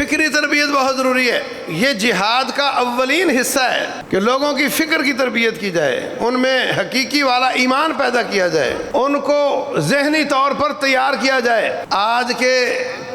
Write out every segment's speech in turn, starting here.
فکری تربیت بہت ضروری ہے۔ یہ جہاد کا اولین حصہ ہے کہ لوگوں کی فکر کی تربیت کی جائے، ان میں حقیقی والا ایمان پیدا کیا جائے، ان کو ذہنی طور پر تیار کیا جائے۔ آج کے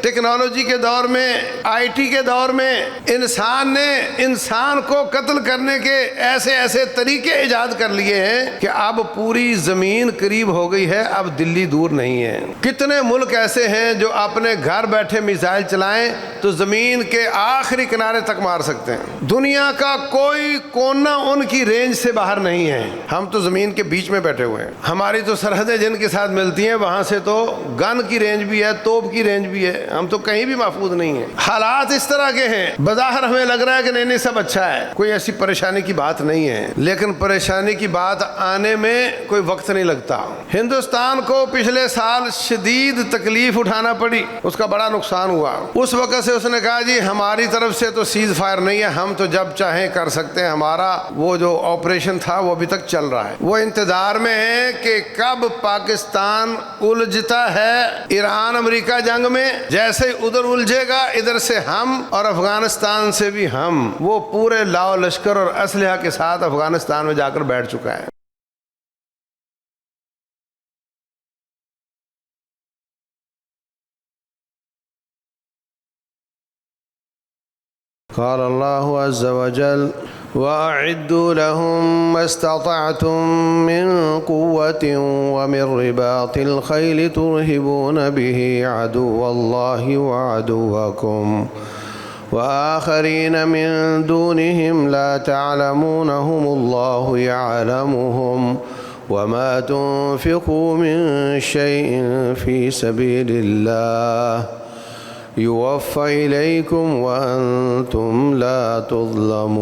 ٹیکنالوجی کے دور میں، آئی ٹی کے دور میں، انسان نے انسان کو قتل کرنے کے ایسے ایسے طریقے ایجاد کر لیے ہیں کہ اب پوری زمین قریب ہو گئی ہے، اب دلی دور نہیں ہے۔ کتنے ملک ایسے ہیں جو اپنے گھر بیٹھے میزائل چلائیں تو زمین کے آخری کنارے تک مار سکتے ہیں۔ دنیا کا کوئی کونا ان کی رینج سے باہر نہیں ہے۔ ہم تو زمین کے بیچ میں بیٹھے ہوئے ہیں۔ ہماری تو سرحدیں جن کے ساتھ ملتی ہیں وہاں سے تو گن کی رینج بھی ہے، توپ کی رینج بھی ہے، ہم تو کہیں بھی محفوظ نہیں ہیں۔ حالات اس طرح کے ہیں، بظاہر ہمیں لگ رہا ہے کہ نہیں سب اچھا ہے، کوئی ایسی پریشانی کی بات نہیں ہے، لیکن پریشانی کی بات آنے میں کوئی وقت نہیں لگتا۔ ہندوستان کو پچھلے سال شدید تکلیف اٹھانا پڑی، اس کا بڑا نقصان ہوا۔ اس وقت سے اس نے کہا جی ہماری طرف سے تو سیز فائر نہیں ہے، ہم تو جب چاہیں کر سکتے ہیں، ہمارا وہ جو آپریشن تھا وہ ابھی تک چل رہا ہے۔ وہ انتظار میں ہے کہ کب پاکستان الجھتا ہے ایران امریکہ جنگ میں، جیسے ادھر الجھے گا ادھر سے ہم اور افغانستان سے بھی ہم۔ وہ پورے لاؤ لشکر اور اسلحہ کے ساتھ افغانستان میں جا کر بیٹھ چکا ہے۔ قال اللہ عز وجل وَأَعِدُّوا لَهُم مَّا اسْتَطَعْتُم مِّن قُوَّةٍ وَمِن رِّبَاطِ الْخَيْلِ تُرْهِبُونَ بِهِ عَدُوَّ اللَّهِ وَعَدُوَّكُمْ وَآخَرِينَ مِن دُونِهِمْ لَا تَعْلَمُونَهُمُ اللَّهُ يَعْلَمُهُمْ وَمَا تُنفِقُوا مِن شَيْءٍ فِي سَبِيلِ اللَّهِ يُوَفَّ إِلَيْكُمْ وَأَنْتُمْ لَا تُظْلَمُونَ۔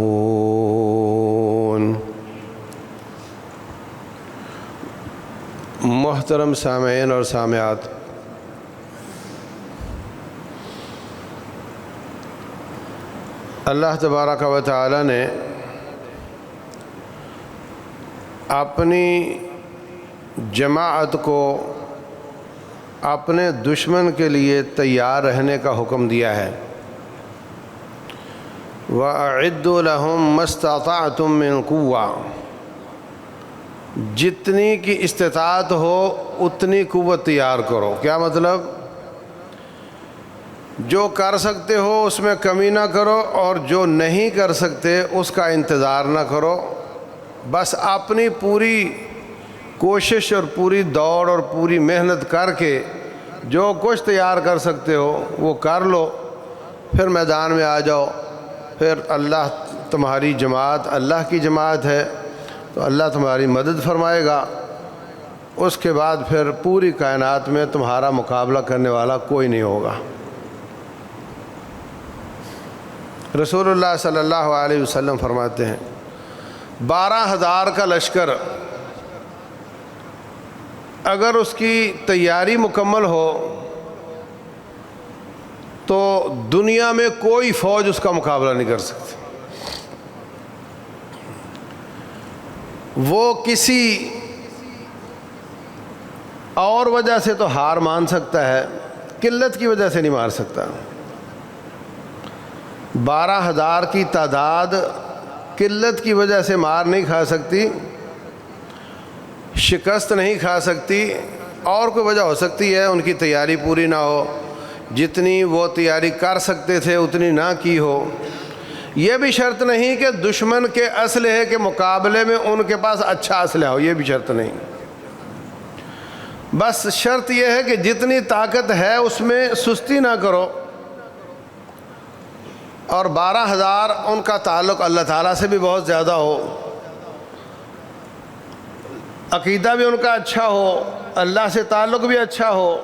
محترم سامعین اور سامعات، اللہ تبارک و تعالی نے اپنی جماعت کو اپنے دشمن کے لیے تیار رہنے کا حکم دیا ہے۔ وَأَعِدُّوا لَهُم مَّا اسْتَطَعْتُم مِّن قُوَّةٍ، جتنی کی استطاعت ہو اتنی قوت تیار کرو۔ کیا مطلب؟ جو کر سکتے ہو اس میں کمی نہ کرو، اور جو نہیں کر سکتے اس کا انتظار نہ کرو، بس اپنی پوری کوشش اور پوری دوڑ اور پوری محنت کر کے جو کچھ تیار کر سکتے ہو وہ کر لو، پھر میدان میں آ جاؤ۔ پھر اللہ تمہاری جماعت اللہ کی جماعت ہے تو اللہ تمہاری مدد فرمائے گا۔ اس کے بعد پھر پوری کائنات میں تمہارا مقابلہ کرنے والا کوئی نہیں ہوگا۔ رسول اللہ صلی اللہ علیہ وسلم فرماتے ہیں 12,000 کا لشکر اگر اس کی تیاری مکمل ہو تو دنیا میں کوئی فوج اس کا مقابلہ نہیں کر سکتی۔ وہ کسی اور وجہ سے تو ہار مان سکتا ہے، قلت کی وجہ سے نہیں مار سکتا۔ 12,000 کی تعداد قلت کی وجہ سے مار نہیں کھا سکتی، شکست نہیں کھا سکتی، اور کوئی وجہ ہو سکتی ہے ان کی تیاری پوری نہ ہو، جتنی وہ تیاری کر سکتے تھے اتنی نہ کی ہو۔ یہ بھی شرط نہیں کہ دشمن کے اسلحے کے مقابلے میں ان کے پاس اچھا اسلحہ ہو، یہ بھی شرط نہیں۔ بس شرط یہ ہے کہ جتنی طاقت ہے اس میں سستی نہ کرو، اور 12,000 ان کا تعلق اللہ تعالیٰ سے بھی بہت زیادہ ہو، عقیدہ بھی ان کا اچھا ہو، اللہ سے تعلق بھی اچھا ہو،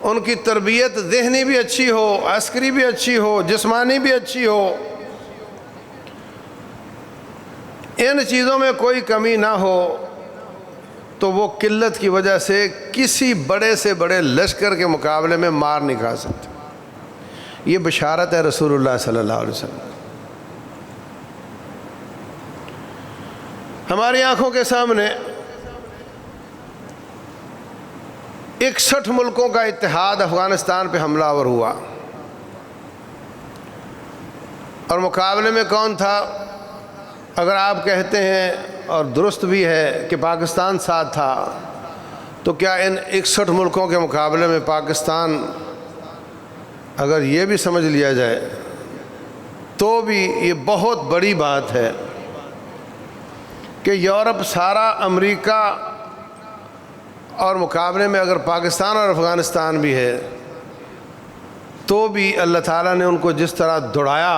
ان کی تربیت ذہنی بھی اچھی ہو، عسکری بھی اچھی ہو، جسمانی بھی اچھی ہو، ان چیزوں میں کوئی کمی نہ ہو، تو وہ قلت کی وجہ سے کسی بڑے سے بڑے لشکر کے مقابلے میں مار نہیں کھا سکتے۔ یہ بشارت ہے رسول اللہ صلی اللہ علیہ وسلم۔ ہماری آنکھوں کے سامنے 61 ملکوں کا اتحاد افغانستان پہ حملہ آور ہوا، اور مقابلے میں کون تھا؟ اگر آپ کہتے ہیں اور درست بھی ہے کہ پاکستان ساتھ تھا، تو کیا ان 61 ملکوں کے مقابلے میں پاکستان، اگر یہ بھی سمجھ لیا جائے تو بھی یہ بہت بڑی بات ہے کہ یورپ سارا، امریکہ، اور مقابلے میں اگر پاکستان اور افغانستان بھی ہے تو بھی اللہ تعالیٰ نے ان کو جس طرح دوڑایا،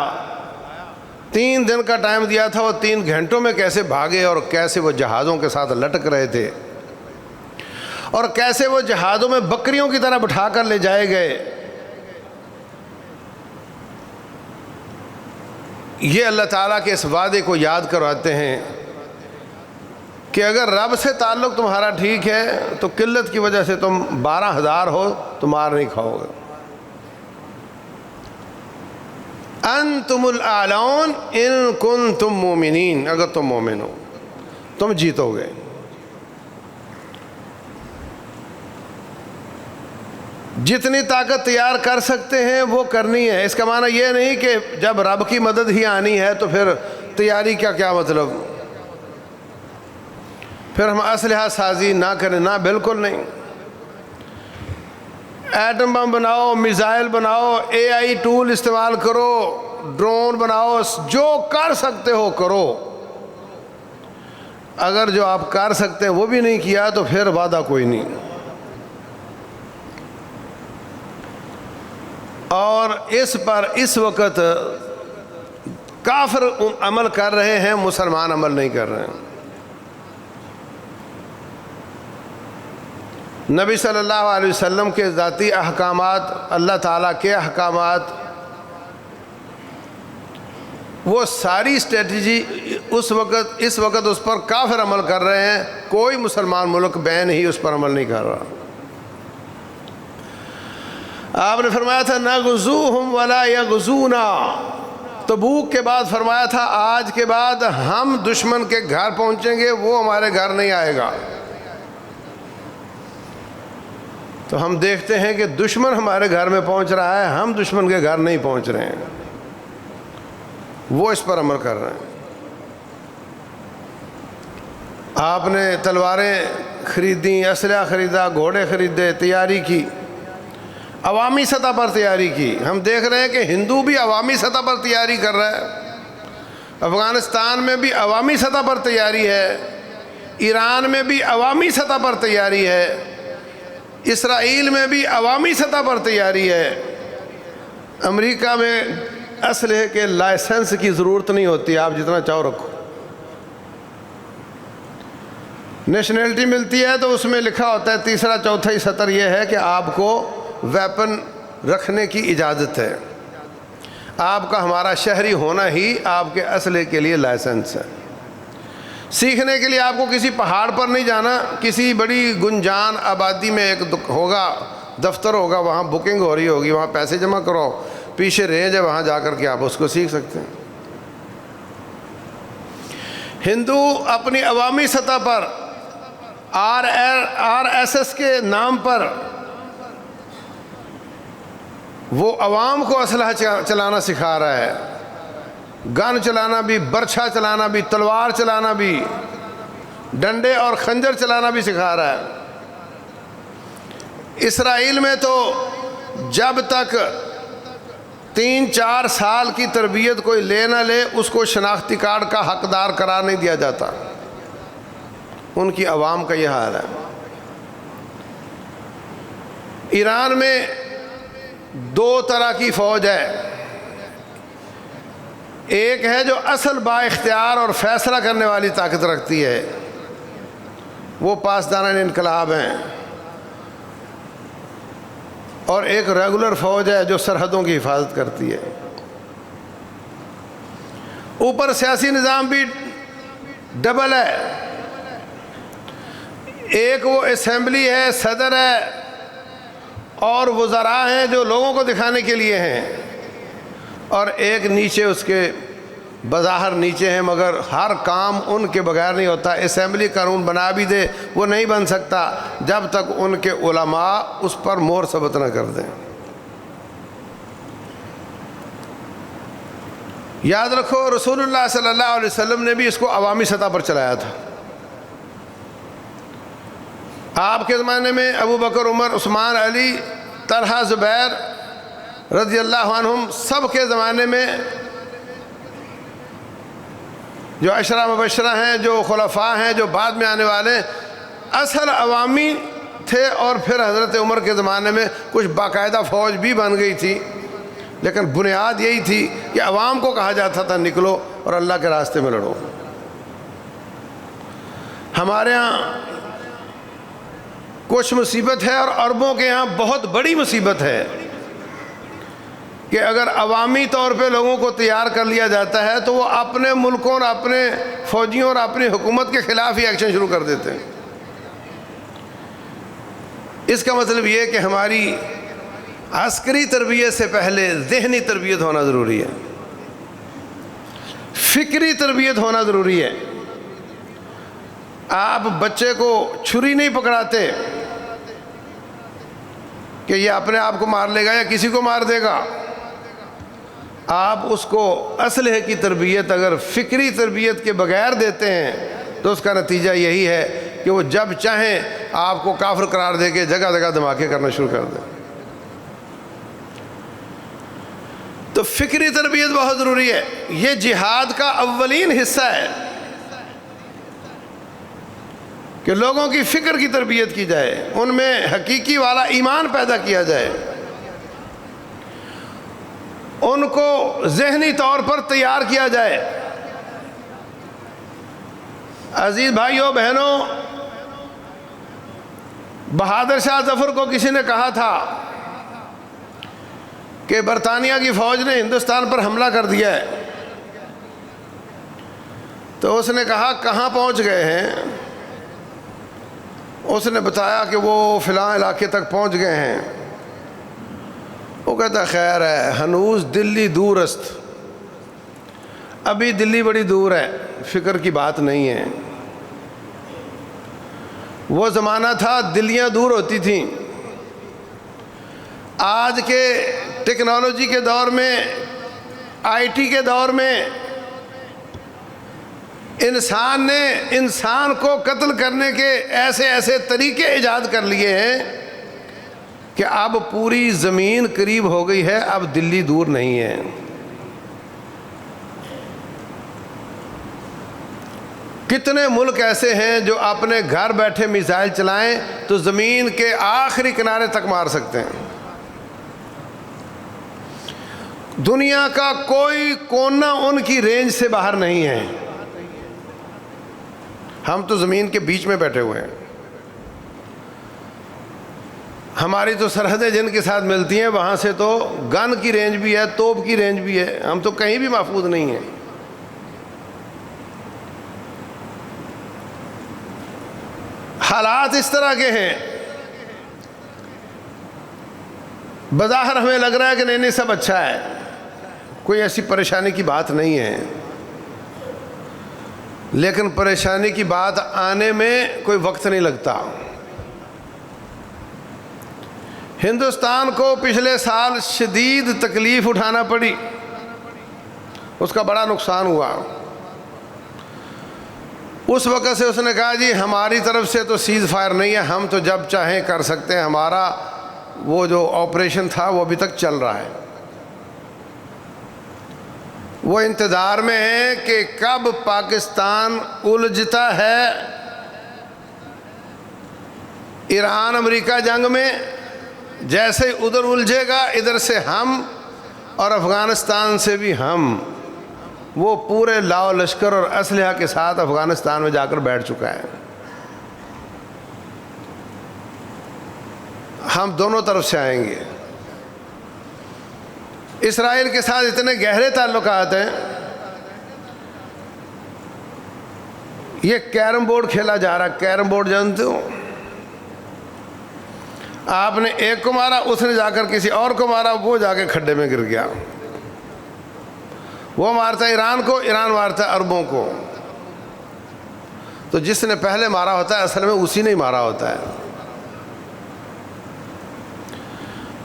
3 دن کا ٹائم دیا تھا، وہ 3 گھنٹوں میں کیسے بھاگے اور کیسے وہ جہازوں کے ساتھ لٹک رہے تھے اور کیسے وہ جہازوں میں بکریوں کی طرح بٹھا کر لے جائے گئے۔ یہ اللہ تعالیٰ کے اس وعدے کو یاد کرواتے ہیں کہ اگر رب سے تعلق تمہارا ٹھیک ہے تو قلت کی وجہ سے تم 12,000 ہو تو مار نہیں کھاؤ گے۔ انتم الاعلون ان کنتم مومنین، اگر تم مومن ہو تم جیتو گے۔ جتنی طاقت تیار کر سکتے ہیں وہ کرنی ہے۔ اس کا معنی یہ نہیں کہ جب رب کی مدد ہی آنی ہے تو پھر تیاری کا کیا مطلب، پھر ہم اسلحہ سازی نہ کریں، نہ، بالکل نہیں۔ ایٹم بم بناؤ، میزائل بناؤ، AI ٹول استعمال کرو، ڈرون بناؤ، جو کر سکتے ہو کرو۔ اگر جو آپ کر سکتے ہیں وہ بھی نہیں کیا تو پھر وعدہ کوئی نہیں۔ اور اس پر اس وقت کافر عمل کر رہے ہیں، مسلمان عمل نہیں کر رہے ہیں۔ نبی صلی اللہ علیہ وسلم کے ذاتی احکامات، اللہ تعالیٰ کے احکامات، وہ ساری اسٹریٹجی اس وقت اس پر کافر عمل کر رہے ہیں، کوئی مسلمان ملک بین ہی اس پر عمل نہیں کر رہا۔ آپ نے فرمایا تھا نغزوہم ولا یغزونا، تبوک کے بعد فرمایا تھا آج کے بعد ہم دشمن کے گھر پہنچیں گے، وہ ہمارے گھر نہیں آئے گا۔ تو ہم دیکھتے ہیں کہ دشمن ہمارے گھر میں پہنچ رہا ہے، ہم دشمن کے گھر نہیں پہنچ رہے ہیں، وہ اس پر عمل کر رہے ہیں۔ آپ نے تلواریں خریدیں، اسلحہ خریدا، گھوڑے خریدے، تیاری کی، عوامی سطح پر تیاری کی۔ ہم دیکھ رہے ہیں کہ ہندو بھی عوامی سطح پر تیاری کر رہا ہے، افغانستان میں بھی عوامی سطح پر تیاری ہے، ایران میں بھی عوامی سطح پر تیاری ہے، اسرائیل میں بھی عوامی سطح پر تیاری ہے۔ امریکہ میں اسلحے کے لائسنس کی ضرورت نہیں ہوتی، آپ جتنا چاہو رکھو۔ نیشنلٹی ملتی ہے تو اس میں لکھا ہوتا ہے، تیسرا چوتھائی سطر یہ ہے کہ آپ کو ویپن رکھنے کی اجازت ہے، آپ کا ہمارا شہری ہونا ہی آپ کے اسلحے کے لیے لائسنس ہے۔ سیکھنے کے لیے آپ کو کسی پہاڑ پر نہیں جانا، کسی بڑی گنجان آبادی میں ایک ہوگا، دفتر ہوگا، وہاں بکنگ ہو رہی ہوگی، وہاں پیسے جمع کرو، پیچھے رینج ہے، وہاں جا کر کے آپ اس کو سیکھ سکتے ہیں۔ ہندو اپنی عوامی سطح پر RSS کے نام پر وہ عوام کو اسلحہ چلانا سکھا رہا ہے، گن چلانا بھی، برچھا چلانا بھی، تلوار چلانا بھی، ڈنڈے اور خنجر چلانا بھی سکھا رہا ہے۔ اسرائیل میں تو جب تک 3-4 سال کی تربیت کوئی لے نہ لے اس کو شناختی کارڈ کا حقدار قرار نہیں دیا جاتا، ان کی عوام کا یہ حال ہے۔ ایران میں 2 طرح کی فوج ہے، ایک ہے جو اصل با اختیار اور فیصلہ کرنے والی طاقت رکھتی ہے، وہ پاسداران انقلاب ہیں، اور ایک ریگولر فوج ہے جو سرحدوں کی حفاظت کرتی ہے۔ اوپر سیاسی نظام بھی ڈبل ہے، ایک وہ اسمبلی ہے، صدر ہے، اور وزراء ہیں جو لوگوں کو دکھانے کے لیے ہیں، اور ایک نیچے اس کے بظاہر نیچے ہیں مگر ہر کام ان کے بغیر نہیں ہوتا۔ اسمبلی قانون بنا بھی دے وہ نہیں بن سکتا جب تک ان کے علماء اس پر مہر ثبت نہ کر دیں۔ یاد رکھو رسول اللہ صلی اللہ علیہ وسلم نے بھی اس کو عوامی سطح پر چلایا تھا. آپ کے زمانے میں ابو بکر، عمر، عثمان، علی، طلحہ، زبیر رضی اللہ عنہم سب کے زمانے میں جو عشرہ مبشرہ ہیں، جو خلفاء ہیں، جو بعد میں آنے والے اصل عوامی تھے. اور پھر حضرت عمر کے زمانے میں کچھ باقاعدہ فوج بھی بن گئی تھی، لیکن بنیاد یہی تھی کہ عوام کو کہا جاتا تھا نکلو اور اللہ کے راستے میں لڑو. ہمارے ہاں کچھ مصیبت ہے اور عربوں کے ہاں بہت بڑی مصیبت ہے کہ اگر عوامی طور پہ لوگوں کو تیار کر لیا جاتا ہے تو وہ اپنے ملکوں اور اپنے فوجیوں اور اپنی حکومت کے خلاف ہی ایکشن شروع کر دیتے ہیں. اس کا مطلب یہ کہ ہماری عسکری تربیت سے پہلے ذہنی تربیت ہونا ضروری ہے، فکری تربیت ہونا ضروری ہے. آپ بچے کو چھری نہیں پکڑاتے کہ یہ اپنے آپ کو مار لے گا یا کسی کو مار دے گا. آپ اس کو اسلحے کی تربیت اگر فکری تربیت کے بغیر دیتے ہیں تو اس کا نتیجہ یہی ہے کہ وہ جب چاہیں آپ کو کافر قرار دے کے جگہ جگہ دھماکے کرنا شروع کر دیں. تو فکری تربیت بہت ضروری ہے. یہ جہاد کا اولین حصہ ہے کہ لوگوں کی فکر کی تربیت کی جائے، ان میں حقیقی والا ایمان پیدا کیا جائے، ان کو ذہنی طور پر تیار کیا جائے. عزیز بھائیوں بہنوں، بہادر شاہ ظفر کو کسی نے کہا تھا کہ برطانیہ کی فوج نے ہندوستان پر حملہ کر دیا ہے. تو اس نے کہا کہاں پہنچ گئے ہیں؟ اس نے بتایا کہ وہ فلاں علاقے تک پہنچ گئے ہیں. وہ کہتا خیر ہے، ہنوز دلی دور است، ابھی دلی بڑی دور ہے، فکر کی بات نہیں ہے. وہ زمانہ تھا دلیاں دور ہوتی تھیں. آج کے ٹیکنالوجی کے دور میں، آئی ٹی کے دور میں، انسان نے انسان کو قتل کرنے کے ایسے ایسے طریقے ایجاد کر لیے ہیں کہ اب پوری زمین قریب ہو گئی ہے، اب دلی دور نہیں ہے. کتنے ملک ایسے ہیں جو اپنے گھر بیٹھے میزائل چلائیں تو زمین کے آخری کنارے تک مار سکتے ہیں. دنیا کا کوئی کونا ان کی رینج سے باہر نہیں ہے. ہم تو زمین کے بیچ میں بیٹھے ہوئے ہیں. ہماری تو سرحدیں جن کے ساتھ ملتی ہیں وہاں سے تو گن کی رینج بھی ہے، توپ کی رینج بھی ہے، ہم تو کہیں بھی محفوظ نہیں ہیں. حالات اس طرح کے ہیں، بظاہر ہمیں لگ رہا ہے کہ نہیں سب اچھا ہے، کوئی ایسی پریشانی کی بات نہیں ہے، لیکن پریشانی کی بات آنے میں کوئی وقت نہیں لگتا. ہندوستان کو پچھلے سال شدید تکلیف اٹھانا پڑی، اس کا بڑا نقصان ہوا. اس وقت سے اس نے کہا جی ہماری طرف سے تو سیز فائر نہیں ہے، ہم تو جب چاہیں کر سکتے ہیں، ہمارا وہ جو آپریشن تھا وہ ابھی تک چل رہا ہے. وہ انتظار میں ہے کہ کب پاکستان الجھتا ہے ایران امریکہ جنگ میں، جیسے ادھر الجھے گا ادھر سے ہم اور افغانستان سے بھی ہم. وہ پورے لاؤ لشکر اور اسلحہ کے ساتھ افغانستان میں جا کر بیٹھ چکا ہے. ہم دونوں طرف سے آئیں گے. اسرائیل کے ساتھ اتنے گہرے تعلقات ہیں. یہ کیرم بورڈ کھیلا جا رہا، کیرم بورڈ جانتے ہو؟ آپ نے ایک کو مارا، اس نے جا کر کسی اور کو مارا، وہ جا کے کھڈے میں گر گیا. وہ مارتا ایران کو، ایران مارتا عربوں کو. تو جس نے پہلے مارا ہوتا ہے اصل میں اسی نے ہی مارا ہوتا ہے.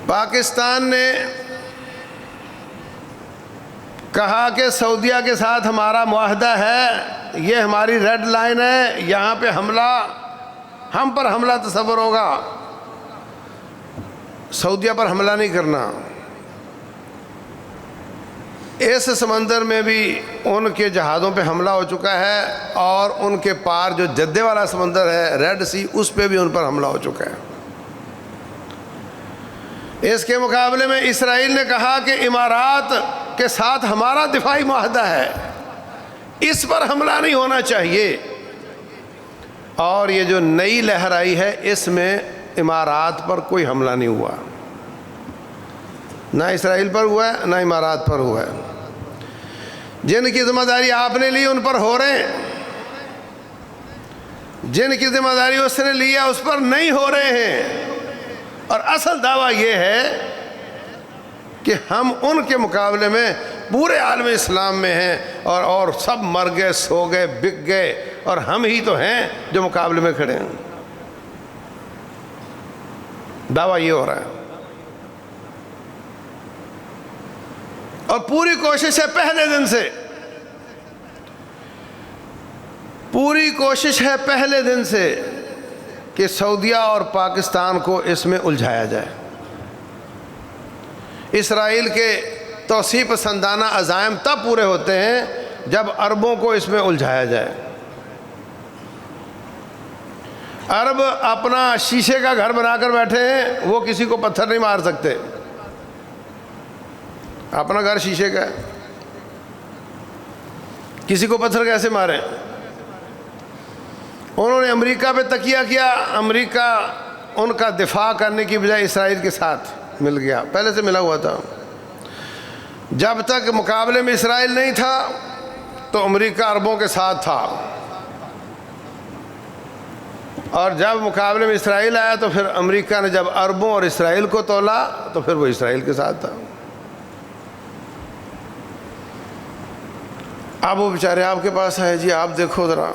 پاکستان نے کہا کہ سعودیہ کے ساتھ ہمارا معاہدہ ہے، یہ ہماری ریڈ لائن ہے، یہاں پہ حملہ، ہم پر حملہ تصور ہوگا، سعودیہ پر حملہ نہیں کرنا۔ اس سمندر میں بھی ان کے جہازوں پہ حملہ ہو چکا ہے، اور ان کے پار جو جدے والا سمندر ہے ریڈ سی، اس پہ بھی ان پر حملہ ہو چکا ہے۔ اس کے مقابلے میں اسرائیل نے کہا کہ امارات کے ساتھ ہمارا دفاعی معاہدہ ہے، اس پر حملہ نہیں ہونا چاہیے۔ اور یہ جو نئی لہر آئی ہے اس میں امارات پر کوئی حملہ نہیں ہوا، نہ اسرائیل پر ہوا ہے نہ امارات پر ہوا ہے۔ جن کی ذمہ داری آپ نے لی ان پر ہو رہے ہیں، جن کی ذمہ داری اس نے لی ہے اس پر نہیں ہو رہے ہیں۔ اور اصل دعویٰ یہ ہے کہ ہم ان کے مقابلے میں پورے عالم اسلام میں ہیں، اور سب مر گئے، سو گئے، بک گئے، اور ہم ہی تو ہیں جو مقابلے میں کھڑے ہیں۔ دعویٰ یہ ہو رہا ہے، اور پوری کوشش ہے پہلے دن سے، پوری کوشش ہے پہلے دن سے کہ سعودیہ اور پاکستان کو اس میں الجھایا جائے۔ اسرائیل کے توسیع پسندانہ عزائم تب پورے ہوتے ہیں جب عربوں کو اس میں الجھایا جائے۔ عرب اپنا شیشے کا گھر بنا کر بیٹھے ہیں، وہ کسی کو پتھر نہیں مار سکتے، اپنا گھر شیشے کا ہے، کسی کو پتھر کیسے ماریں؟ انہوں نے امریکہ پہ تکیہ کیا، امریکہ ان کا دفاع کرنے کی بجائے اسرائیل کے ساتھ مل گیا، پہلے سے ملا ہوا تھا۔ جب تک مقابلے میں اسرائیل نہیں تھا تو امریکہ عربوں کے ساتھ تھا، اور جب مقابلے میں اسرائیل آیا تو پھر امریکہ نے جب عربوں اور اسرائیل کو تولا تو پھر وہ اسرائیل کے ساتھ تھا۔ اب وہ بیچارے آپ کے پاس آئے، جی آپ دیکھو ذرا،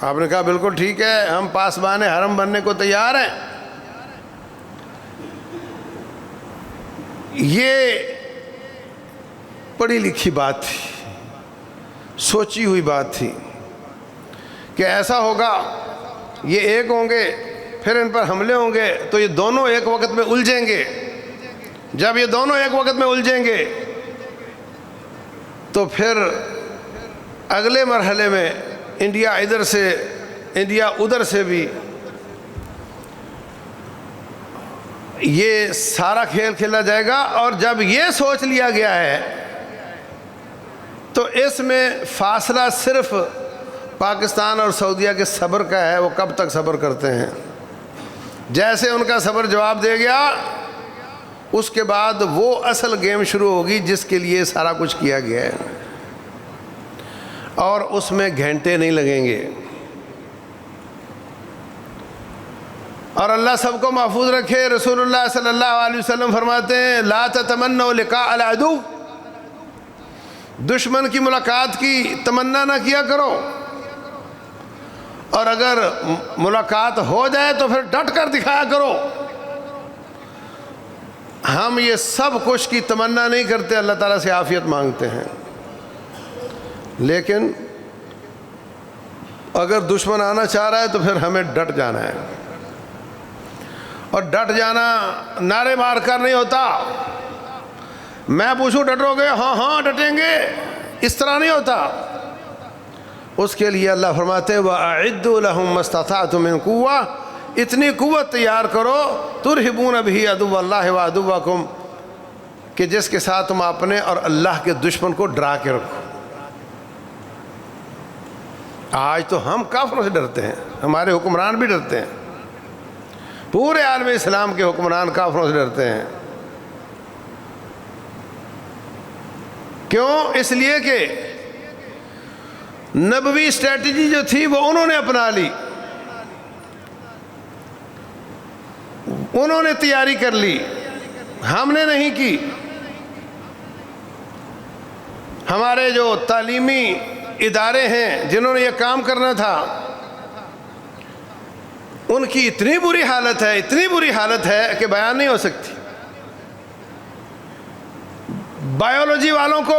آپ نے کہا بالکل ٹھیک ہے، ہم پاسبان حرم بننے کو تیار ہیں۔ یہ پڑھی لکھی بات تھی، سوچی ہوئی بات تھی کہ ایسا ہوگا، یہ ایک ہوں گے، پھر ان پر حملے ہوں گے تو یہ دونوں ایک وقت میں الجھیں گے۔ جب یہ دونوں ایک وقت میں الجھیں گے تو پھر اگلے مرحلے میں انڈیا ادھر سے انڈیا ادھر سے بھی یہ سارا کھیل کھیلا جائے گا۔ اور جب یہ سوچ لیا گیا ہے تو اس میں فاصلہ صرف پاکستان اور سعودیہ کے صبر کا ہے، وہ کب تک صبر کرتے ہیں۔ جیسے ان کا صبر جواب دے گیا، اس کے بعد وہ اصل گیم شروع ہوگی جس کے لیے سارا کچھ کیا گیا ہے، اور اس میں گھنٹے نہیں لگیں گے۔ اور اللہ سب کو محفوظ رکھے۔ رسول اللہ صلی اللہ علیہ وسلم فرماتے ہیں لا تتمنوا لقاء العدو، دشمن کی ملاقات کی تمنا نہ کیا کرو، اور اگر ملاقات ہو جائے تو پھر ڈٹ کر دکھایا کرو۔ ہم یہ سب کچھ کی تمنا نہیں کرتے، اللہ تعالیٰ سے عافیت مانگتے ہیں، لیکن اگر دشمن آنا چاہ رہا ہے تو پھر ہمیں ڈٹ جانا ہے۔ اور ڈٹ جانا نعرے مار کر نہیں ہوتا، میں پوچھوں ڈٹو گے، ہاں ہاں ڈٹیں گے، اس طرح نہیں ہوتا۔ اس کے لیے اللہ فرماتے ہیں وَأَعِدُّوا لَهُم مَّا اسْتَطَعْتُم مِّن قُوَّةٍ، اتنی قوت تیار کرو تُرْهِبُونَ بِهِ عَدُوَّ اللَّهِ وَعَدُوَّكُمْ، کہ جس کے ساتھ تم اپنے اور اللہ کے دشمن کو ڈرا کے رکھو۔ آج تو ہم کافروں سے ڈرتے ہیں، ہمارے حکمران بھی ڈرتے ہیں، پورے عالم اسلام کے حکمران کافروں سے ڈرتے ہیں۔ کیوں؟ اس لیے کہ نبوی اسٹریٹجی جو تھی وہ انہوں نے اپنا لی، انہوں نے تیاری کر لی، ہم نے نہیں کی۔ ہمارے جو تعلیمی ادارے ہیں جنہوں نے یہ کام کرنا تھا، ان کی اتنی بری حالت ہے، اتنی بری حالت ہے کہ بیان نہیں ہو سکتی۔ بایولوجی والوں کو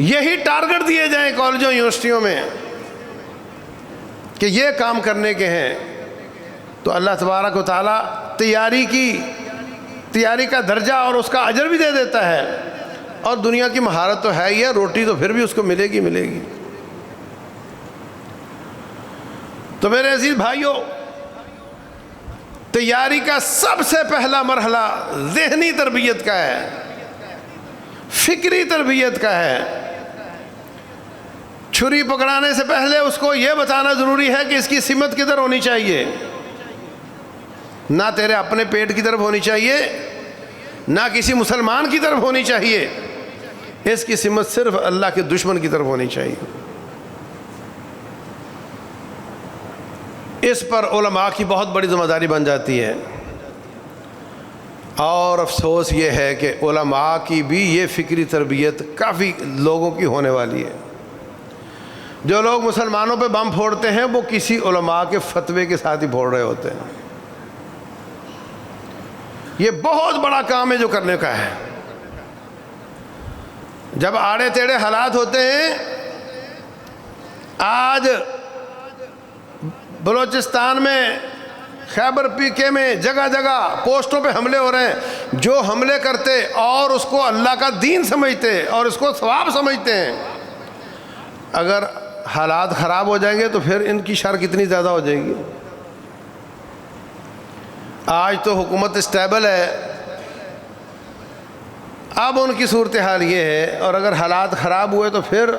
یہی ٹارگٹ دیے جائیں کالجوں یونیورسٹیوں میں کہ یہ کام کرنے کے ہیں، تو اللہ تبارک و تعالیٰ تیاری کا درجہ اور اس کا اجر بھی دے دیتا ہے، اور دنیا کی مہارت تو ہے ہی ہے، روٹی تو پھر بھی اس کو ملے گی۔ تو میرے عزیز بھائیوں، تیاری کا سب سے پہلا مرحلہ ذہنی تربیت کا ہے، فکری تربیت کا ہے۔ چھری پکڑانے سے پہلے اس کو یہ بتانا ضروری ہے کہ اس کی سمت کدھر ہونی چاہیے، نہ تیرے اپنے پیٹ کی طرف ہونی چاہیے، نہ کسی مسلمان کی طرف ہونی چاہیے، اس کی سمت صرف اللہ کے دشمن کی طرف ہونی چاہیے۔ اس پر علماء کی بہت بڑی ذمہ داری بن جاتی ہے، اور افسوس یہ ہے کہ علماء کی بھی یہ فکری تربیت کافی لوگوں کی ہونے والی ہے۔ جو لوگ مسلمانوں پہ بم پھوڑتے ہیں وہ کسی علماء کے فتوے کے ساتھ ہی پھوڑ رہے ہوتے ہیں۔ یہ بہت بڑا کام ہے جو کرنے کا ہے۔ جب آڑے ٹیڑھے حالات ہوتے ہیں، آج بلوچستان میں، خیبر PK میں جگہ جگہ پوسٹوں پہ حملے ہو رہے ہیں، جو حملے کرتے اور اس کو اللہ کا دین سمجھتے اور اس کو ثواب سمجھتے ہیں، اگر حالات خراب ہو جائیں گے تو پھر ان کی شر کتنی زیادہ ہو جائے گی۔ آج تو حکومت اسٹیبل ہے، اب ان کی صورتحال یہ ہے، اور اگر حالات خراب ہوئے تو پھر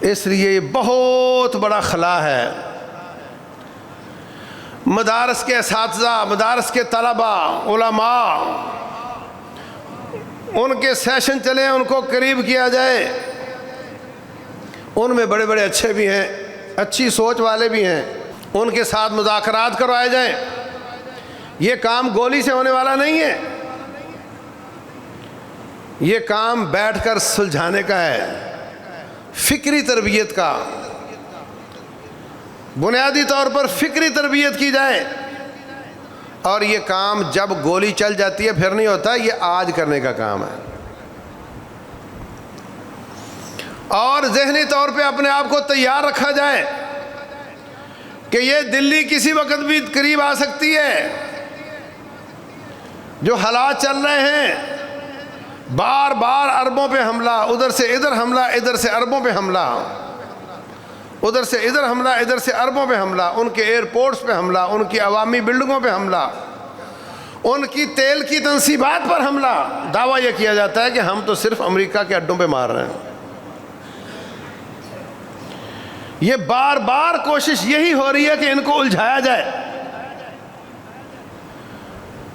اس لیے یہ بہت بڑا خلا ہے۔ مدارس کے اساتذہ، مدارس کے طلبہ، علماء، ان کے سیشن چلیں، ان کو قریب کیا جائے۔ ان میں بڑے بڑے اچھے بھی ہیں، اچھی سوچ والے بھی ہیں، ان کے ساتھ مذاکرات کروائے جائیں۔ یہ کام گولی سے ہونے والا نہیں ہے، یہ کام بیٹھ کر سلجھانے کا ہے، فکری تربیت کا۔ بنیادی طور پر فکری تربیت کی جائے، اور یہ کام جب گولی چل جاتی ہے پھر نہیں ہوتا، یہ آج کرنے کا کام ہے۔ اور ذہنی طور پہ اپنے آپ کو تیار رکھا جائے کہ یہ دلی کسی وقت بھی قریب آ سکتی ہے۔ جو حالات چل رہے ہیں، بار بار عربوں پہ حملہ، ادھر سے ادھر حملہ، ادھر سے عربوں پہ حملہ، ادھر سے ادھر حملہ، ادھر سے عربوں پہ حملہ، ان کے ایئرپورٹس پہ حملہ، ان کی عوامی بلڈنگوں پہ حملہ، ان کی تیل کی تنصیبات پر حملہ۔ دعویٰ یہ کیا جاتا ہے کہ ہم تو صرف امریکہ کے اڈوں پہ مار رہے ہیں۔ یہ بار بار کوشش یہی ہو رہی ہے کہ ان کو الجھایا جائے۔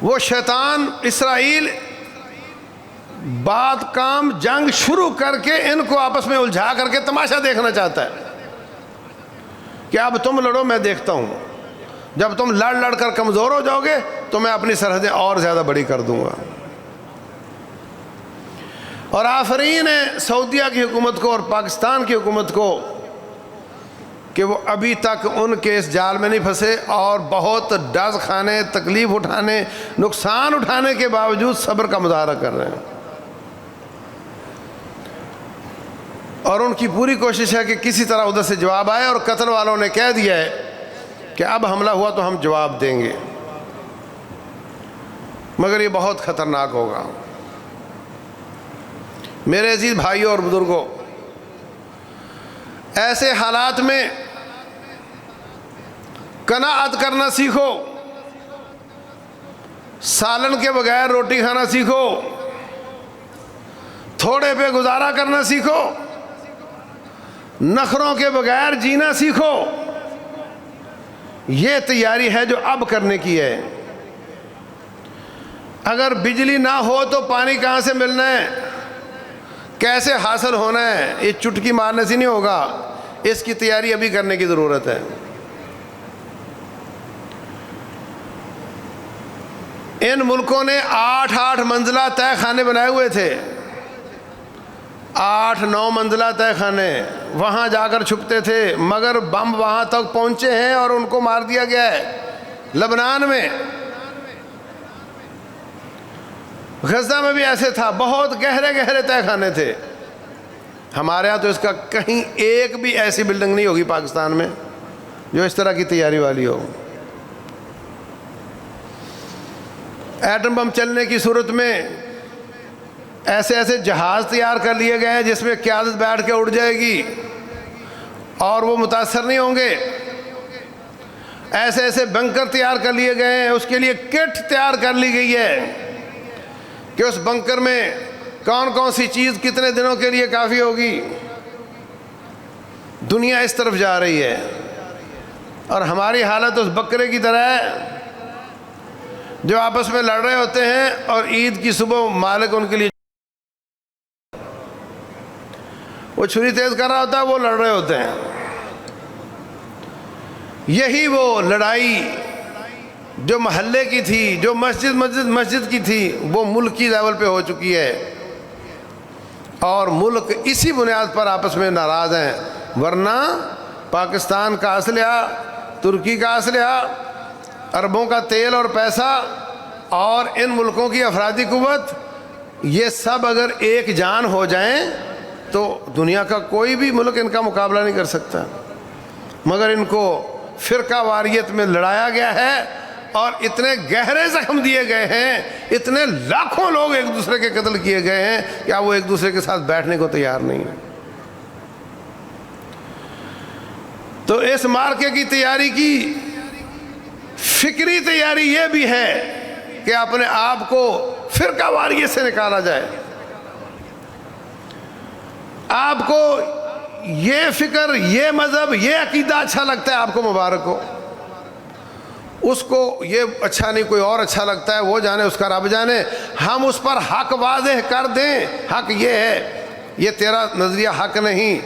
وہ شیطان اسرائیل بات کام جنگ شروع کر کے ان کو آپس میں الجھا کر کے تماشا دیکھنا چاہتا ہے کہ اب تم لڑو، میں دیکھتا ہوں، جب تم لڑ لڑ کر کمزور ہو جاؤ گے تو میں اپنی سرحدیں اور زیادہ بڑی کر دوں گا۔ اور آفرین ہے سعودیہ کی حکومت کو اور پاکستان کی حکومت کو کہ وہ ابھی تک ان کے اس جال میں نہیں پھنسے، اور بہت ڈز کھانے، تکلیف اٹھانے، نقصان اٹھانے کے باوجود صبر کا مظاہرہ کر رہے ہیں۔ اور ان کی پوری کوشش ہے کہ کسی طرح ادھر سے جواب آئے، اور قتل والوں نے کہہ دیا ہے کہ اب حملہ ہوا تو ہم جواب دیں گے، مگر یہ بہت خطرناک ہوگا۔ میرے عزیز بھائیوں اور بزرگوں، ایسے حالات میں قناعت کرنا سیکھو، سالن کے بغیر روٹی کھانا سیکھو، تھوڑے پہ گزارا کرنا سیکھو، نخروں کے بغیر جینا سیکھو۔ یہ تیاری ہے جو اب کرنے کی ہے۔ اگر بجلی نہ ہو تو پانی کہاں سے ملنا ہے، کیسے حاصل ہونا ہے، یہ چٹکی مارنے سے نہیں ہوگا، اس کی تیاری ابھی کرنے کی ضرورت ہے۔ ان ملکوں نے 8 منزلہ تہہ خانے بنائے ہوئے تھے، 8-9 منزلہ تہہ خانے، وہاں جا کر چھپتے تھے، مگر بم وہاں تک پہنچے ہیں اور ان کو مار دیا گیا ہے۔ لبنان میں غزہ میں بھی ایسے تھا، بہت گہرے گہرے تہہ خانے تھے. ہمارے ہاں تو اس کا کہیں ایک بھی ایسی بلڈنگ نہیں ہوگی پاکستان میں جو اس طرح کی تیاری والی ہو. ایٹم بم چلنے کی صورت میں ایسے ایسے جہاز تیار کر لیے گئے ہیں جس میں قیادت بیٹھ کے اڑ جائے گی اور وہ متاثر نہیں ہوں گے. ایسے ایسے بنکر تیار کر لیے گئے ہیں، اس کے لیے کٹ تیار کر لی گئی ہے کہ اس بنکر میں کون کون سی چیز کتنے دنوں کے لیے کافی ہوگی. دنیا اس طرف جا رہی ہے اور ہماری حالت اس بکرے کی طرح ہے جو آپس میں لڑ رہے ہوتے ہیں اور عید کی صبح مالک ان کے لیے وہ چھری تیز کر رہا ہوتا ہے، وہ لڑ رہے ہوتے ہیں. یہی وہ لڑائی جو محلے کی تھی، جو مسجد کی تھی، وہ ملکی لیول پہ ہو چکی ہے اور ملک اسی بنیاد پر آپس میں ناراض ہیں. ورنہ پاکستان کا اسلحہ، ترکی کا اسلحہ، عربوں کا تیل اور پیسہ اور ان ملکوں کی افرادی قوت، یہ سب اگر ایک جان ہو جائیں تو دنیا کا کوئی بھی ملک ان کا مقابلہ نہیں کر سکتا. مگر ان کو فرقہ واریت میں لڑایا گیا ہے اور اتنے گہرے زخم دیے گئے ہیں، اتنے لاکھوں لوگ ایک دوسرے کے قتل کیے گئے ہیں کہ وہ ایک دوسرے کے ساتھ بیٹھنے کو تیار نہیں ہیں. تو اس مارکے کی تیاری کی فکری تیاری یہ بھی ہے کہ اپنے آپ کو فرقہ واریت سے نکالا جائے. آپ کو یہ فکر، یہ مذہب، یہ عقیدہ اچھا لگتا ہے، آپ کو مبارک ہو. اس کو یہ اچھا نہیں، کوئی اور اچھا لگتا ہے، وہ جانے، اس کا رب جانے. ہم اس پر حق واضح کر دیں، حق یہ ہے، یہ تیرا نظریہ حق نہیں.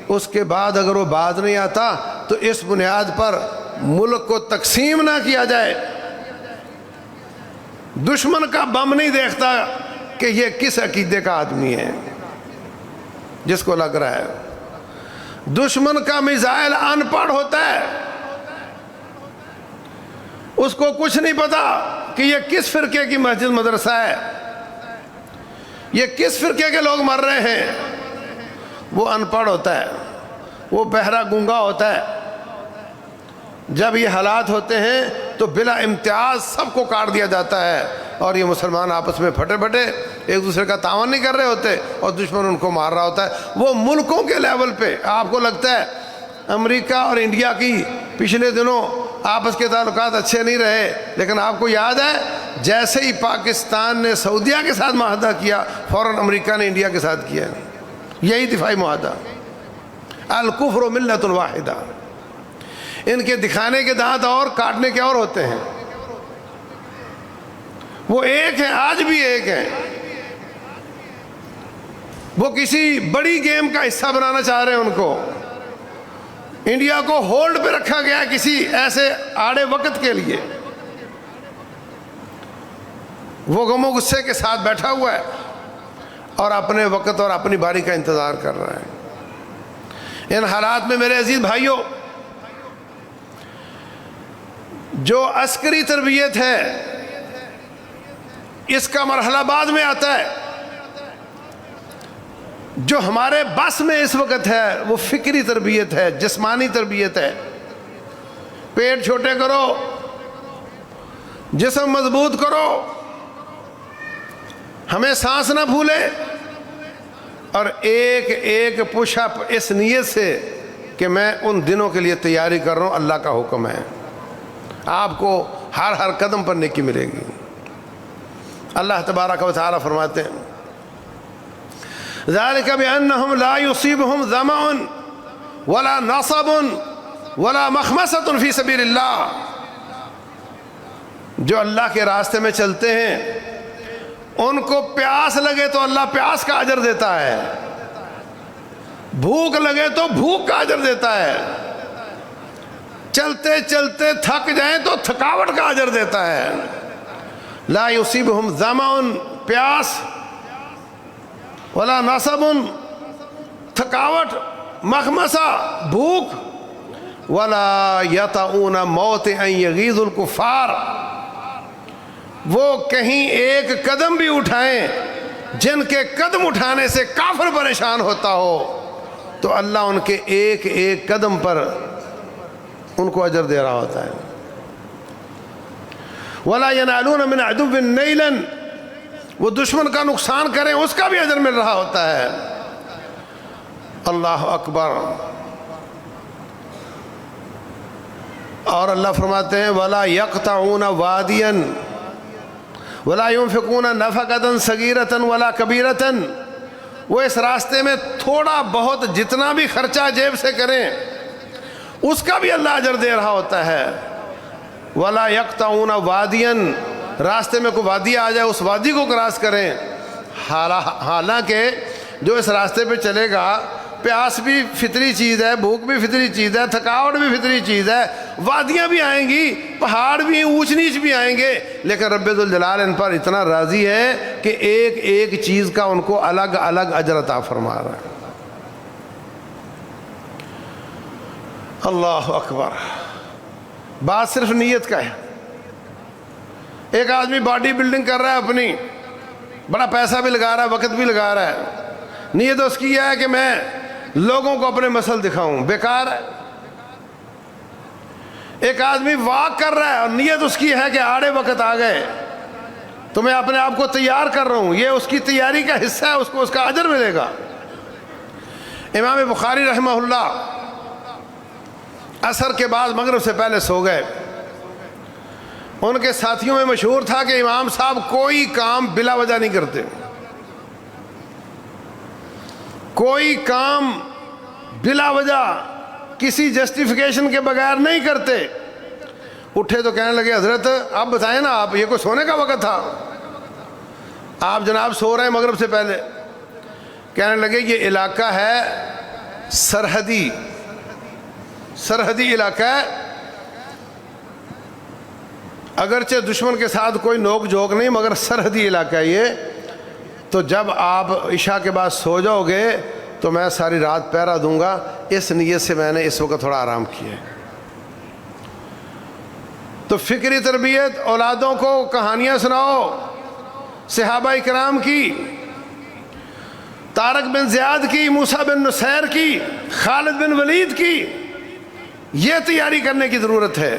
اس کے بعد اگر وہ باز نہیں آتا تو اس بنیاد پر ملک کو تقسیم نہ کیا جائے. دشمن کا بم نہیں دیکھتا کہ یہ کس عقیدے کا آدمی ہے جس کو لگ رہا ہے. دشمن کا میزائل ان پڑھ ہوتا ہے، اس کو کچھ نہیں پتا کہ یہ کس فرقے کی مسجد مدرسہ ہے، یہ کس فرقے کے لوگ مر رہے ہیں. وہ ان پڑھ ہوتا ہے، وہ بہرا گونگا ہوتا ہے. جب یہ حالات ہوتے ہیں تو بلا امتیاز سب کو کاٹ دیا جاتا ہے اور یہ مسلمان آپس میں پھٹے پھٹے ایک دوسرے کا تعاون نہیں کر رہے ہوتے اور دشمن ان کو مار رہا ہوتا ہے. وہ ملکوں کے لیول پہ آپ کو لگتا ہے امریکہ اور انڈیا کی پچھلے دنوں آپس کے تعلقات اچھے نہیں رہے، لیکن آپ کو یاد ہے جیسے ہی پاکستان نے سعودیہ کے ساتھ معاہدہ کیا فوراً امریکہ نے انڈیا کے ساتھ کیا. یہی دفاعی معاہدہ، الکفر ملت واحدہ. ان کے دکھانے کے دانت اور کاٹنے کے اور ہوتے ہیں. وہ ایک ہیں، آج بھی ایک ہیں. وہ کسی بڑی گیم کا حصہ بنانا چاہ رہے ہیں ان کو. انڈیا کو ہولڈ پہ رکھا گیا کسی ایسے آڑے وقت کے لیے. وہ غم و غصے کے ساتھ بیٹھا ہوا ہے اور اپنے وقت اور اپنی باری کا انتظار کر رہا ہے. ان حالات میں میرے عزیز بھائیوں، جو عسکری تربیت ہے اس کا مرحلہ بعد میں آتا ہے. جو ہمارے بس میں اس وقت ہے وہ فکری تربیت ہے، جسمانی تربیت ہے. پیٹ چھوٹے کرو، جسم مضبوط کرو، ہمیں سانس نہ بھولے، اور ایک ایک پش اپ اس نیت سے کہ میں ان دنوں کے لیے تیاری کر رہا ہوں، اللہ کا حکم ہے. آپ کو ہر قدم پر نیکی ملے گی. اللہ تبارک و تعالی فرماتے ہیں ذالک بأنہم لا یصیبہم ظمأ ولا نصب ولا مخمصۃ فی سبیل اللہ. جو اللہ کے راستے میں چلتے ہیں ان کو پیاس لگے تو اللہ پیاس کا اجر دیتا ہے، بھوک لگے تو بھوک کا اجر دیتا ہے، چلتے چلتے تھک جائیں تو تھکاوٹ کا اجر دیتا ہے. لا یصیبہم ظمأ پیاس، ولا نصب تھکاوٹ، مخمصہ بھوک، ولا یطؤون موطئا یغیظ الکفار وہ کہیں ایک قدم بھی اٹھائیں جن کے قدم اٹھانے سے کافر پریشان ہوتا ہو تو اللہ ان کے ایک ایک قدم پر ان کو اجر دے رہا ہوتا ہے. وَلَا يَنَالُونَ مِنْ عَدُوٍّ نَيْلًا، وہ دشمن کا نقصان کریں اس کا بھی اجر مل رہا ہوتا ہے. اللہ اکبر. اور اللہ فرماتے ہیں وَلَا يَقْطَعُونَ وَادِيًا وَلَا يُنْفِقُونَ نَفَقَةً صَغِيرَةً وَلَا كَبِيرَةً، وہ اس راستے میں تھوڑا بہت جتنا بھی خرچہ جیب سے کریں اس کا بھی اللہ اجر دے رہا ہوتا ہے. وَلَا يَقْطَعُونَ وَادِيًا، راستے میں کوئی وادی آ جائے اس وادی کو کراس کریں. حالانکہ جو اس راستے پہ چلے گا پیاس بھی فطری چیز ہے، بھوک بھی فطری چیز ہے، تھکاوٹ بھی فطری چیز ہے، وادیاں بھی آئیں گی، پہاڑ بھی اونچ نیچ بھی آئیں گے، لیکن رب ذوالجلال ان پر اتنا راضی ہے کہ ایک ایک چیز کا ان کو الگ الگ اجر عطا فرما رہا ہے. اللہ اکبر. بات صرف نیت کا ہے. ایک آدمی باڈی بلڈنگ کر رہا ہے اپنی، بڑا پیسہ بھی لگا رہا ہے، وقت بھی لگا رہا ہے، نیت اس کی ہے کہ میں لوگوں کو اپنے مسل دکھاؤں، بیکار ہے. ایک آدمی واک کر رہا ہے اور نیت اس کی ہے کہ آڑے وقت آ گئے تو میں اپنے آپ کو تیار کر رہا ہوں، یہ اس کی تیاری کا حصہ ہے، اس کو اس کا اجر ملے گا. امام بخاری رحمہ اللہ عصر کے بعد مغرب سے پہلے سو گئے. ان کے ساتھیوں میں مشہور تھا کہ امام صاحب کوئی کام بلا وجہ نہیں کرتے، کوئی کام بلا وجہ کسی جسٹیفیکیشن کے بغیر نہیں کرتے. اٹھے تو کہنے لگے حضرت آپ بتائیں نا، آپ یہ کوئی سونے کا وقت تھا، آپ جناب سو رہے ہیں مغرب سے پہلے. کہنے لگے یہ علاقہ ہے سرحدی علاقہ ہے، اگرچہ دشمن کے ساتھ کوئی نوک جھوک نہیں مگر سرحدی علاقہ ہے یہ، تو جب آپ عشاء کے بعد سو جاؤ گے تو میں ساری رات پہرا دوں گا، اس نیت سے میں نے اس وقت تھوڑا آرام کیا ہے. تو فکری تربیت، اولادوں کو کہانیاں سناؤ صحابہ کرام کی، طارق بن زیاد کی، موسیٰ بن نصیر کی، خالد بن ولید کی، یہ تیاری کرنے کی ضرورت ہے.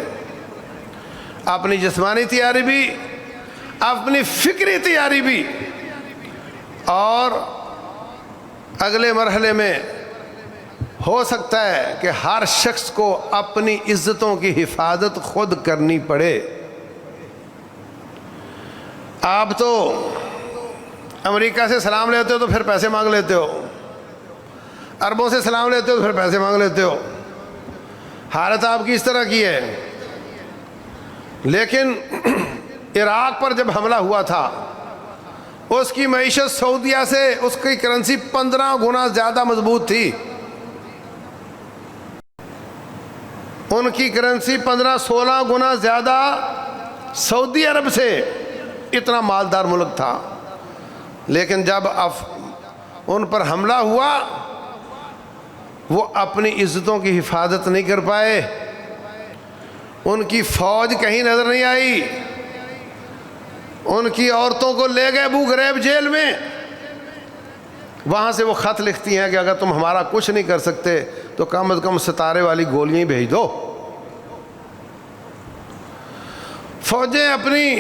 اپنی جسمانی تیاری بھی، اپنی فکری تیاری بھی، اور اگلے مرحلے میں ہو سکتا ہے کہ ہر شخص کو اپنی عزتوں کی حفاظت خود کرنی پڑے. آپ تو امریکہ سے سلام لیتے ہو تو پھر پیسے مانگ لیتے ہو، عربوں سے سلام لیتے ہو تو پھر پیسے مانگ لیتے ہو، حالت آپ کی اس طرح کی ہے. لیکن عراق پر جب حملہ ہوا تھا اس کی معیشت سعودیہ سے اس کی کرنسی 15 گنا زیادہ مضبوط تھی. ان کی کرنسی 15-16 گنا زیادہ سعودی عرب سے، اتنا مالدار ملک تھا. لیکن جب ان پر حملہ ہوا وہ اپنی عزتوں کی حفاظت نہیں کر پائے، ان کی فوج کہیں نظر نہیں آئی، ان کی عورتوں کو لے گئے ابو غریب جیل میں. وہاں سے وہ خط لکھتی ہیں کہ اگر تم ہمارا کچھ نہیں کر سکتے تو کم از کم ستارے والی گولیاں بھیج دو. فوجیں اپنی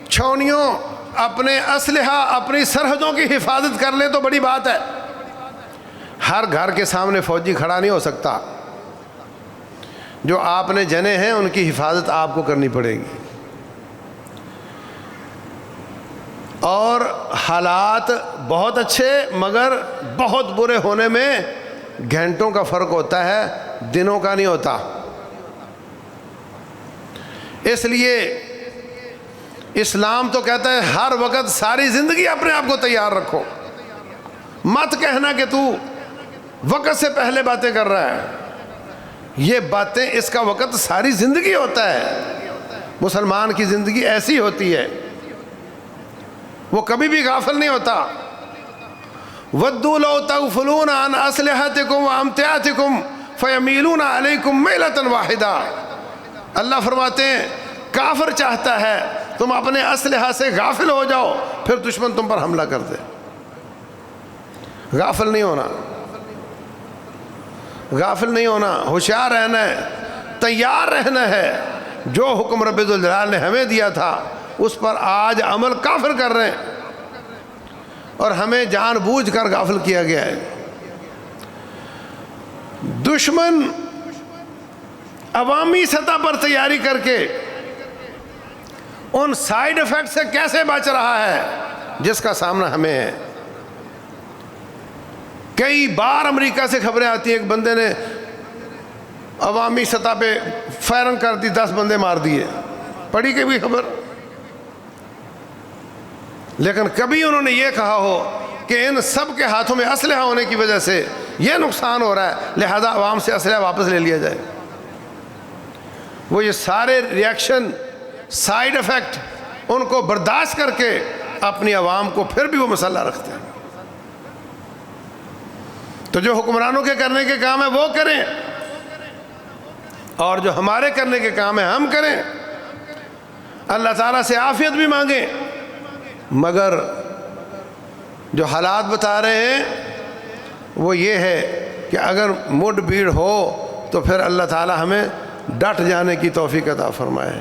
چھاؤنیوں، اپنے اسلحہ، اپنی سرحدوں کی حفاظت کر لیں تو بڑی بات ہے. ہر گھر کے سامنے فوجی کھڑا نہیں ہو سکتا. جو آپ نے جنے ہیں ان کی حفاظت آپ کو کرنی پڑے گی. اور حالات بہت اچھے مگر بہت برے ہونے میں گھنٹوں کا فرق ہوتا ہے، دنوں کا نہیں ہوتا. اس لیے اسلام تو کہتا ہے ہر وقت ساری زندگی اپنے آپ کو تیار رکھو. مت کہنا کہ تو وقت سے پہلے باتیں کر رہا ہے، یہ باتیں اس کا وقت ساری زندگی ہوتا ہے. مسلمان کی زندگی ایسی ہوتی ہے، وہ کبھی بھی غافل نہیں ہوتا. وَدُّوا لَوْ تَغْفُلُونَ عَنْ أَسْلِحَتِكُمْ وَأَمْتِعَتِكُمْ فَيَمِيلُونَ عَلَيْكُمْ مَيْلَةً وَاحِدَةً. اللہ فرماتے ہیں کافر چاہتا ہے تم اپنے اسلحہ سے غافل ہو جاؤ، پھر دشمن تم پر حملہ کر دے۔ غافل نہیں ہونا، غافل نہیں ہونا، ہوشیار رہنا ہے، تیار رہنا ہے۔ جو حکم رب ذوالجلال نے ہمیں دیا تھا اس پر آج عمل کافر کر رہے ہیں، اور ہمیں جان بوجھ کر غافل کیا گیا ہے۔ دشمن عوامی سطح پر تیاری کر کے ان سائیڈ ایفیکٹ سے کیسے بچ رہا ہے جس کا سامنا ہمیں ہے۔ کئی بار امریکہ سے خبریں آتی ہیں، ایک بندے نے عوامی سطح پہ فائرنگ کر دی، 10 بندے مار دیے، پڑھی کبھی خبر؟ لیکن کبھی انہوں نے یہ کہا ہو کہ ان سب کے ہاتھوں میں اسلحہ ہونے کی وجہ سے یہ نقصان ہو رہا ہے، لہذا عوام سے اسلحہ واپس لے لیا جائے؟ وہ یہ سارے ریاکشن، سائیڈ ایفیکٹ ان کو برداشت کر کے اپنی عوام کو پھر بھی وہ مسلح رکھتے ہیں۔ تو جو حکمرانوں کے کرنے کے کام ہے وہ کریں، اور جو ہمارے کرنے کے کام ہے ہم کریں۔ اللہ تعالیٰ سے عافیت بھی مانگیں، مگر جو حالات بتا رہے ہیں وہ یہ ہے کہ اگر مڈ بھیڑ ہو تو پھر اللہ تعالیٰ ہمیں ڈٹ جانے کی توفیق عطا فرمائے۔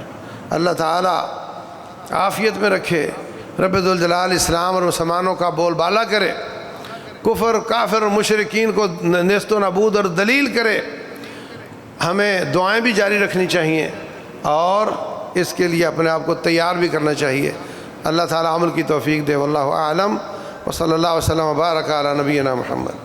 اللہ تعالیٰ عافیت میں رکھے، رب ذوالجلال اسلام اور مسلمانوں کا بول بالا کرے، کفر، کافر اور مشرکین کو نیست و نابود اور دلیل کرے۔ ہمیں دعائیں بھی جاری رکھنی چاہیے اور اس کے لیے اپنے آپ کو تیار بھی کرنا چاہیے۔ اللہ تعالیٰ عمل کی توفیق دے۔ واللہ اعلم، وصلی اللہ وسلم وبارک علی نبینا محمد۔